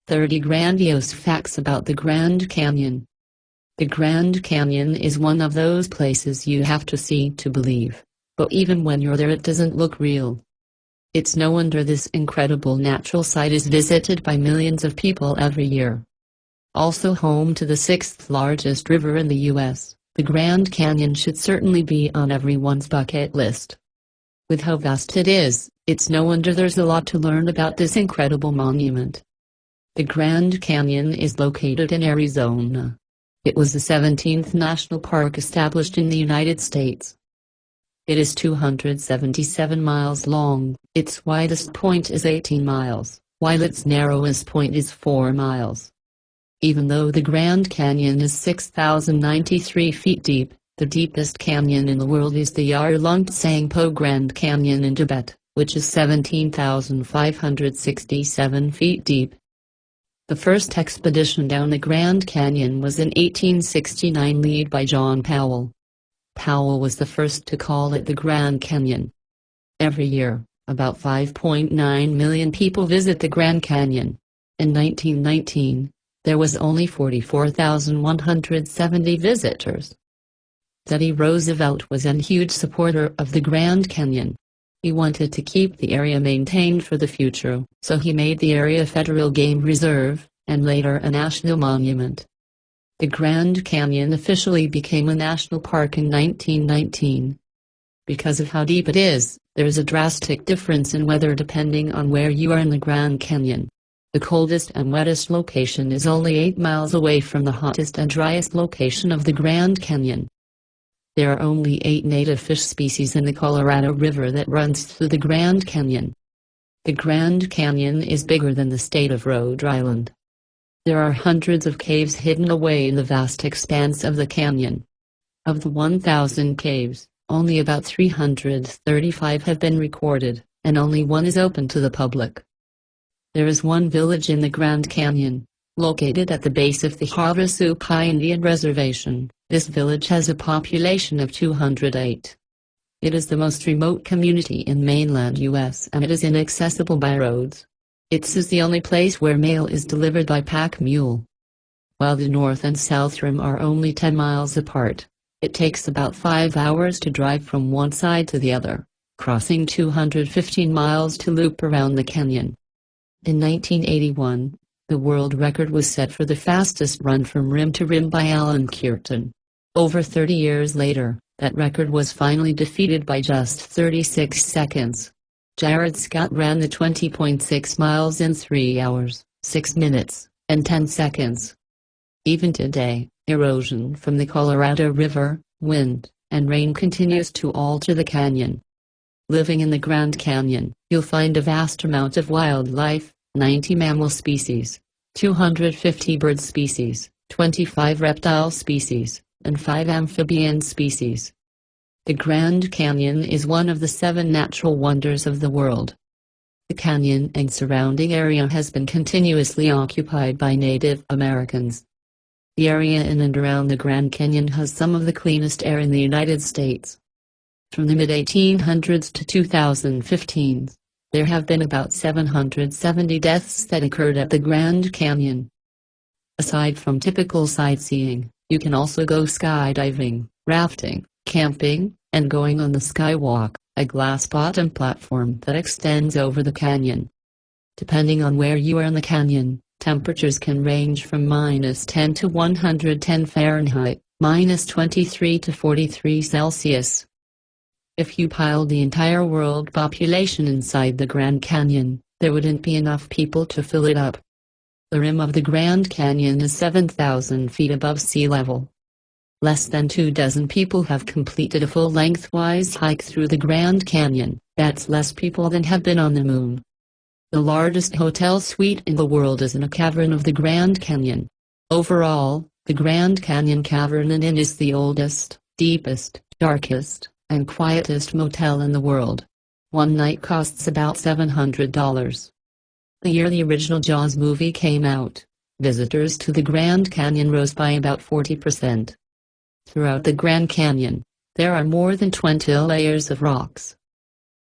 30 Grandiose Facts About the Grand Canyon. The Grand Canyon is one of those places you have to see to believe, but even when you're there it doesn't look real. It's no wonder this incredible natural site is visited by millions of people every year. Also home to the sixth largest river in the U.S., the Grand Canyon should certainly be on everyone's bucket list. With how vast it is, it's no wonder there's a lot to learn about this incredible monument. The Grand Canyon is located in Arizona. It was the 17th national park established in the United States. It is 277 miles long, its widest point is 18 miles, while its narrowest point is 4 miles. Even though the Grand Canyon is 6,093 feet deep, the deepest canyon in the world is the Yarlung-Tsangpo Grand Canyon in Tibet, which is 17,567 feet deep. The first expedition down the Grand Canyon was in 1869 led by John Powell. Powell was the first to call it the Grand Canyon. Every year, about 5.9 million people visit the Grand Canyon. In 1919, there was only 44,170 visitors. Teddy Roosevelt was a huge supporter of the Grand Canyon. He wanted to keep the area maintained for the future, so he made the area a federal game reserve, and later a national monument. The Grand Canyon officially became a national park in 1919. Because of how deep it is, there is a drastic difference in weather depending on where you are in the Grand Canyon. The coldest and wettest location is only 8 miles away from the hottest and driest location of the Grand Canyon. There are only 8 native fish species in the Colorado River that runs through the Grand Canyon. The Grand Canyon is bigger than the state of Rhode Island. There are hundreds of caves hidden away in the vast expanse of the canyon. Of the 1,000 caves, only about 335 have been recorded, and only one is open to the public. There is one village in the Grand Canyon, located at the base of the Havasupai Indian Reservation. This village has a population of 208. It is the most remote community in mainland U.S. and it is inaccessible by roads. It is the only place where mail is delivered by pack mule. While the north and south rim are only 10 miles apart, it takes about 5 hours to drive from one side to the other, crossing 215 miles to loop around the canyon. In 1981, the world record was set for the fastest run from rim to rim by Alan Curtin. Over 30 years later, that record was finally defeated by just 36 seconds. Jared Scott ran the 20.6 miles in 3 hours, 6 minutes, and 10 seconds. Even today, erosion from the Colorado River, wind, and rain continues to alter the canyon. Living in the Grand Canyon, you'll find a vast amount of wildlife, 90 mammal species, 250 bird species, 25 reptile species, and 5 amphibian species. The Grand Canyon is one of the 7 natural wonders of the world. The canyon and surrounding area has been continuously occupied by Native Americans. The area in and around the Grand Canyon has some of the cleanest air in the United States. From the mid-1800s to 2015, there have been about 770 deaths that occurred at the Grand Canyon. Aside from typical sightseeing, you can also go skydiving, rafting, camping, and going on the Skywalk, a glass-bottom platform that extends over the canyon. Depending on where you are in the canyon, temperatures can range from -10 to 110 Fahrenheit, -23 to 43 Celsius. If you piled the entire world population inside the Grand Canyon, there wouldn't be enough people to fill it up. The rim of the Grand Canyon is 7,000 feet above sea level. Less than 24 people have completed a full lengthwise hike through the Grand Canyon. That's less people than have been on the moon. The largest hotel suite in the world is in a cavern of the Grand Canyon. Overall, the Grand Canyon Cavern Inn is the oldest, deepest, darkest, and quietest motel in the world. One night costs about $700. The year the original Jaws movie came out, visitors to the Grand Canyon rose by about 40%. Throughout the Grand Canyon, there are more than 20 layers of rocks.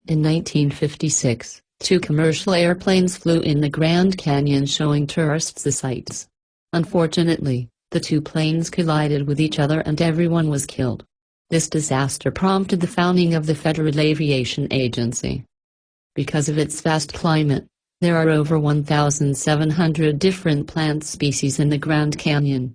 In 1956, Two commercial airplanes flew in the Grand Canyon showing tourists the sights. Unfortunately, the two planes collided with each other and everyone was killed. This disaster prompted the founding of the Federal Aviation Agency. Because of its vast climate, there are over 1,700 different plant species in the Grand Canyon.